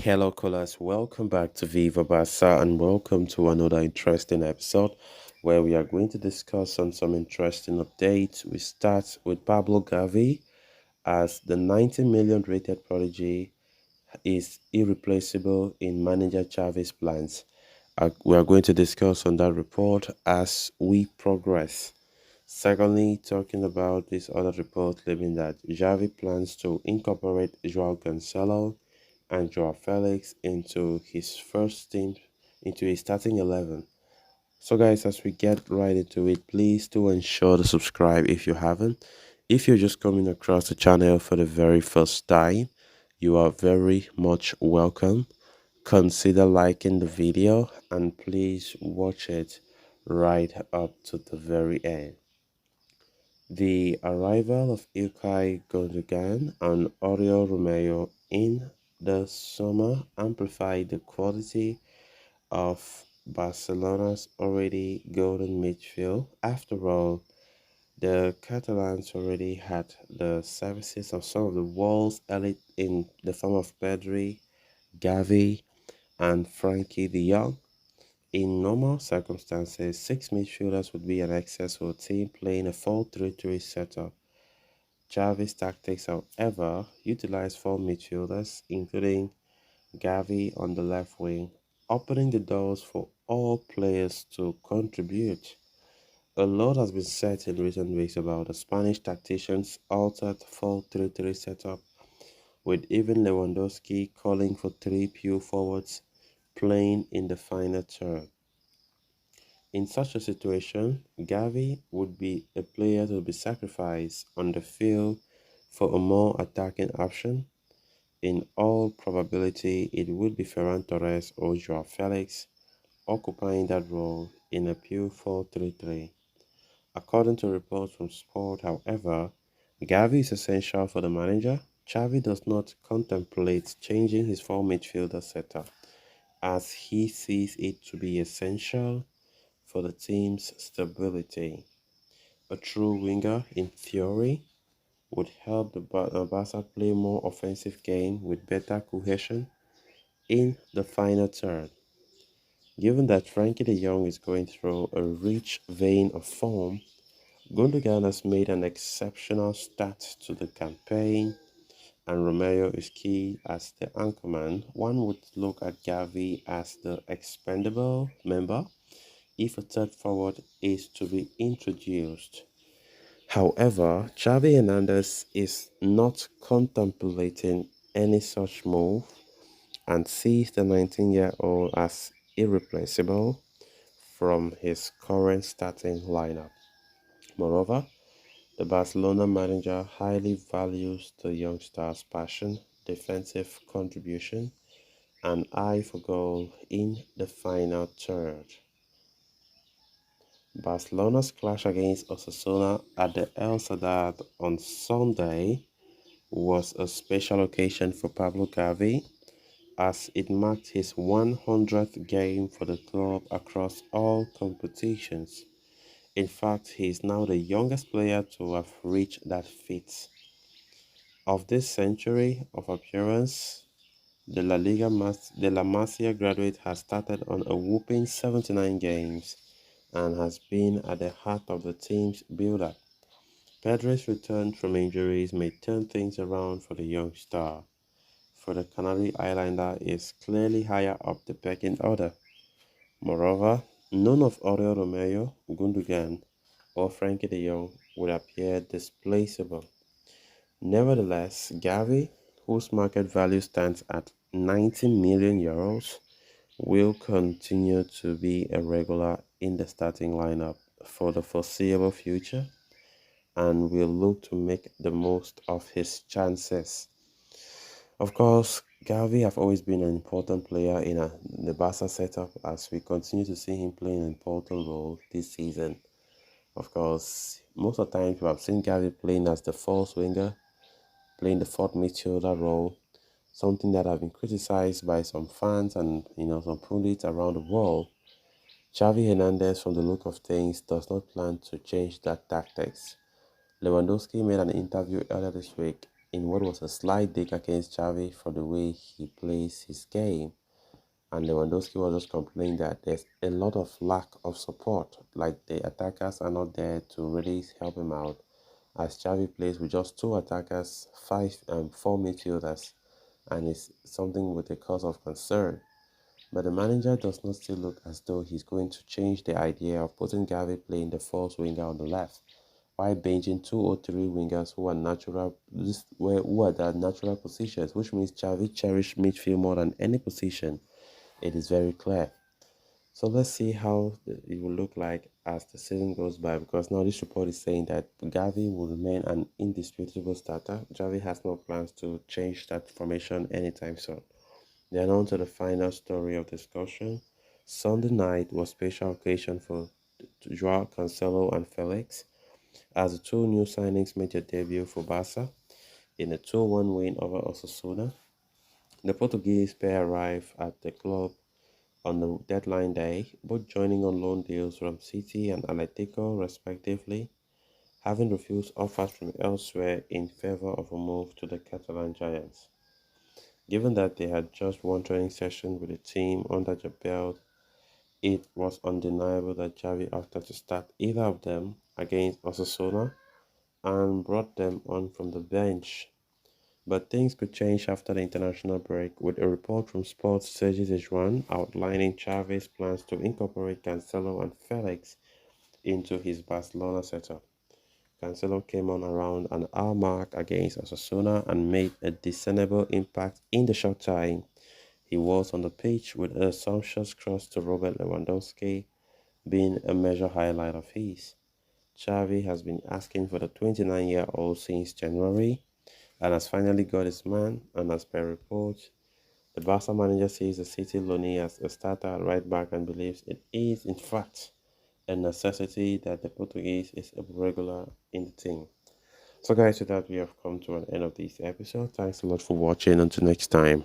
Hello, callers. Welcome back to Viva Barca and welcome to another interesting episode where we are going to discuss on some interesting updates. We start with Pablo Gavi as the 90 million rated prodigy is irreplaceable in manager Xavi's plans. We are going to discuss on that report as we progress. Secondly, talking about this other report claiming that Xavi plans to incorporate Joao Cancelo and Joao Felix into his starting 11. So guys, as we get right into it, please do ensure to subscribe if you haven't. If you're just coming across the channel for the very first time, you are very much welcome. Consider liking the video and please watch it right up to the very end. The arrival of Ilkay Gundogan and Oriol Romeo in the summer amplified the quality of Barcelona's already golden midfield. After all, the Catalans already had the services of some of the world's elite in the form of Pedri, Gavi, and Frankie de Jong. In normal circumstances, six midfielders would be an excess for a team playing a 4-3-3 setup. Xavi's tactics, however, utilized four midfielders, including Gavi on the left wing, opening the doors for all players to contribute. A lot has been said in recent weeks about the Spanish tacticians' altered 4-3-3 setup, with even Lewandowski calling for three pure forwards playing in the final third. In such a situation, Gavi would be a player to be sacrificed on the field for a more attacking option. In all probability, it would be Ferran Torres or Joao Felix occupying that role in a pure 4-3-3. According to reports from Sport, however, Gavi is essential for the manager. Xavi does not contemplate changing his four midfielder setup, as he sees it to be essential for the team's stability. A true winger, in theory, would help the Barca play more offensive game with better cohesion in the final third. Given that Frankie de Jong is going through a rich vein of form, Gundogan has made an exceptional start to the campaign and Romeo is key as the anchorman. One would look at Gavi as the expendable member if a third forward is to be introduced. However, Xavi Hernandez is not contemplating any such move and sees the 19-year-old as irreplaceable from his current starting lineup. Moreover, the Barcelona manager highly values the youngster's passion, defensive contribution, and eye for goal in the final third. Barcelona's clash against Osasuna at the El Sadar on Sunday was a special occasion for Pablo Gavi as it marked his 100th game for the club across all competitions. In fact, he is now the youngest player to have reached that feat. Of this century of appearance, the La Masia graduate has started on a whopping 79 games and has been at the heart of the team's build-up. Pedri's return from injuries may turn things around for the young star, for the Canary Islander is clearly higher up the pecking order. Moreover, none of Oriol Romeo, Gundogan, or Frankie de Jong would appear displaceable. Nevertheless, Gavi, whose market value stands at 90 million euros, will continue to be a regular in the starting lineup for the foreseeable future and will look to make the most of his chances. Of course, Gavi have always been an important player in the Barca setup as we continue to see him playing an important role this season. Of course, most of the times we have seen Gavi playing as the false winger, playing the fourth midfielder role, something that have been criticized by some fans and some pundits around the world. Xavi Hernandez, from the look of things, does not plan to change that tactics. Lewandowski made an interview earlier this week in what was a slight dig against Xavi for the way he plays his game. And Lewandowski was just complaining that there's a lot of lack of support, like the attackers are not there to really help him out, as Xavi plays with just two attackers, five and four midfielders, and it's something with a cause of concern. But the manager does not still look as though he's going to change the idea of putting Gavi playing the false winger on the left, while benching two or three wingers who are their natural positions, which means Xavi cherished midfield more than any position. It is very clear. So let's see how it will look like as the season goes by, because now this report is saying that Gavi will remain an indisputable starter. Gavi has no plans to change that formation anytime soon. Then on to the final story of discussion. Sunday night was special occasion for Joao Cancelo and Felix, as the two new signings made their debut for Barca in a 2-1 win over Osasuna. The Portuguese pair arrived at the club on the deadline day, both joining on loan deals from City and Atletico respectively, having refused offers from elsewhere in favour of a move to the Catalan Giants. Given that they had just one training session with the team under their belt, it was undeniable that Xavi opted to start either of them against Osasuna and brought them on from the bench. But things could change after the international break, with a report from Sports Sergi outlining Xavi's plans to incorporate Cancelo and Felix into his Barcelona setup. Cancelo came on around an hour mark against Osasuna and made a discernible impact in the short time he was on the pitch, with a sumptuous cross to Robert Lewandowski being a major highlight of his. Xavi has been asking for the 29-year-old since January and has finally got his man, and as per reports, the Barca manager sees the City loanee as a starter at right back and believes it is, in fact, a necessity that the Portuguese is a regular in the team. So guys, with that, we have come to an end of this episode. Thanks a lot for watching. Until next time.